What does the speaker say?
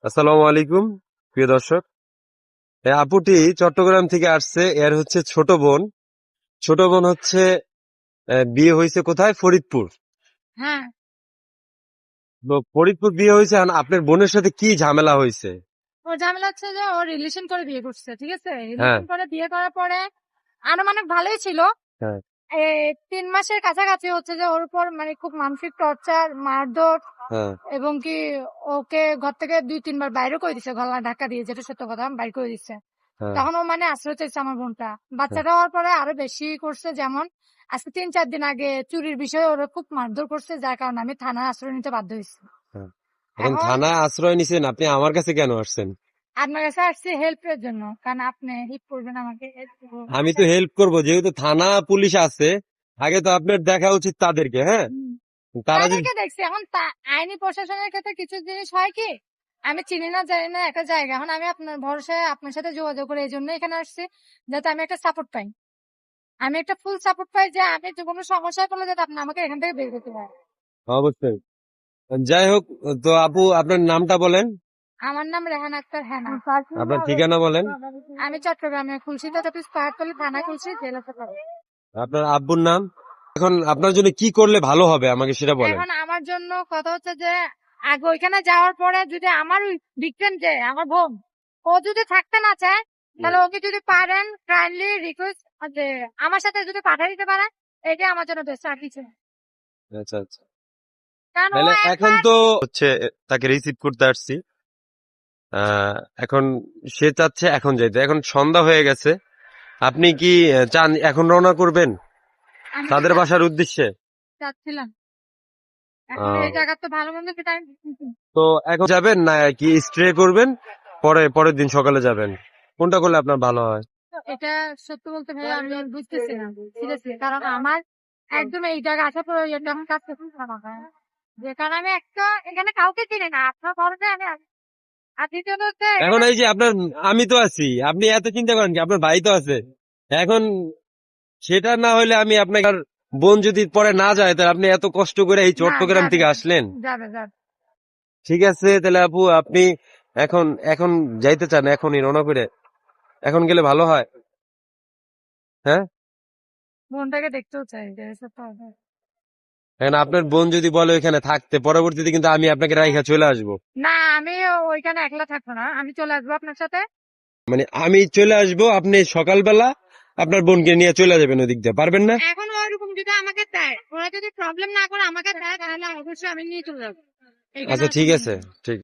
আসসালামু আলাইকুম প্রিয় দর্শক। এই আপুটি চট্টগ্রাম থেকে আসছে। এর হচ্ছে ছোট বোন। ছোট বোন হচ্ছে বিয়ে হয়েছে কোথায়? ফরিদপুর। হ্যাঁ। তো ফরিদপুর বিয়ে হয়েছে। এখন আপনার বোনের সাথে কি ঝামেলা হয়েছে? ওর ঝামেলা হচ্ছে যে ও রিলেশন করে বিয়ে করছে, ঠিক আছে? হ্যাঁ, রিলেশন করে বিয়ে করার পরে আনুমানিক ভালোই ছিল। হ্যাঁ, এই 3 মাসের কাছাকাছি হচ্ছে যে ওর উপর মানে খুব মানসিক টর্চার, মারধর, হ্যাঁ, এবং কি ওকে ঘর থেকে 2-3 বার বাইরে করে দিছে, গলা ধাক্কা দিয়ে, যেটা সত্য কথা, বাইরে করে দিচ্ছে। হ্যাঁ, তখন ও মানে আশ্রয় চাইছে আমার বোনটা। হ্যাঁ, বাচ্চাটা হওয়ার পরে আরো বেশি করছে, যেমন আজকে 3-4 দিন আগে চুরির বিষয়ে ওরা খুব মারধর করছে, যার কারণে আমি থানায় আশ্রয় নিতে বাধ্য হয়েছি। হ্যাঁ। এখন এখন থানায় আশ্রয় নিছেন, আপনি আমার কাছে কেন আসছেন? আপনার কাছে আসছি হেল্পের জন্য, কারণ আপনি হেল্প করবেন আমাকে, help করবেন। আমি তো হেল্প করব, যেহেতু থানা পুলিশ আছে। আগে তো আপনার দেখা উচিত তাদেরকে। হ্যাঁ, হুম। তারা যদি তাদেরকে দেখছি। এখন আইনি প্রশাসনের ক্ষেত্রে কিছু জিনিস হয় কি, আমি চিনি না জানি না একটা জায়গা। এখন আমি আপনার ভরসায় আপনার সাথে যোগাযোগ করে এই জন্য এখানে আসছি, যাতে আমি একটা সাপোর্ট পাই। আমি একটা ফুল সাপোর্ট পাই, যে আমি যে কোনো সমস্যায় পড়লে যাতে আপনি আমাকে এখান থেকে বের করতে পারেন। অবশ্যই। যাই হোক, তো আপু আপনার নামটা বলেন, আমার নাম রেহান আক্তার হেনা। আপনার ঠিকানা বলেন, আমি চট্টগ্রামে খুলশিতে অফিস, পাহাড়তলী থানা, খুলশি জেলা থেকে। আপনার আব্বুর নাম। এখন আপনার জন্য কি করলে ভালো হবে আমাকে সেটা বলেন। এখন আমার জন্য কথা হচ্ছে যে আগে ওইখানে যাওয়ার পরে যদি আমার ওই ভিকটিম, যে আমার বোন, ও যদি থাকতে না চায়, তাহলে ওকে যদি পারেন কাইন্ডলি রিকোয়েস্ট যে আমার সাথে যদি পাঠিয়ে দিতে পারেন, এটাই আমার জন্য বেস্ট, আর কিছু না। আচ্ছা, আচ্ছা। কারণ ও তাহলে এখন একবার তো হচ্ছে তাকে রিসিভ করতে আসছি। আহ, এখন সে চাচ্ছে এখন যাইতে। এখন সন্ধ্যা হয়ে গেছে। আপনি কি চান এখন রওনা করবেন আমি তো তাদের বাসার উদ্দেশ্যে? চাচ্ছিলাম, এখন আহ, এই জায়গার তো ভালো মন্দ কি টাইম। তো এখন যাবেন না কি স্টে করবেন, পরের দিন সকালে যাবেন? কোনটা করলে আপনার ভালো হয়? এটা সত্য বলতে ভাই আমি বুঝতেছি না সিরিয়াসলি, কারণ আমার একদম এই জায়গায় আসার পরে যখন কাজ করতে হবে, যে কারণ আমি একটা এখানে কাউকে চিনি না, আপনার ভরসা আমি আছি। আর দ্বিতীয়ত হচ্ছে এখন এখানে এই যে আপনার, আমি তো আছি, আপনি এত চিন্তা করেন কি? আপনার ভাই তো আছে। এখন সেটা না হলে আমি আপনাকে, আর বোন যদি পরে না যায় তাহলে আপনি এত কষ্ট করে এই না, চট্টগ্রাম যাবে থেকে আসলেন। যাবে যাবে। ঠিক আছে, তাহলে আপু আপনি এখন এখন যাইতে চান, এখনই রওনা করে এখন গেলে ভালো হয়। হ্যাঁ, বোনটাকে দেখতেও চাই, যে সত্য কথা। এখন আপনার বোন যদি বলে ওইখানে থাকতে, পরবর্তীতে কিন্তু আমি আপনাকে রাইখা চলে আসবো। না, আমি ওইখানে একলা থাকবো না, আমি চলে আসবো আপনার সাথে। মানে আমি চলে আসবো, আপনি সকালবেলা আপনার বোনকে নিয়ে চলে যাবেন ওদিক দিয়ে, পারবেন না? এখন ওইরকম যদি আমাকে দেয়, ওরা যদি প্রবলেম না করে আমাকে দেয়, তাহলে অবশ্যই আমি নিয়ে চলে যাবো। এখানে আচ্ছা, আর ঠিক কোনো আছে, ঠিক।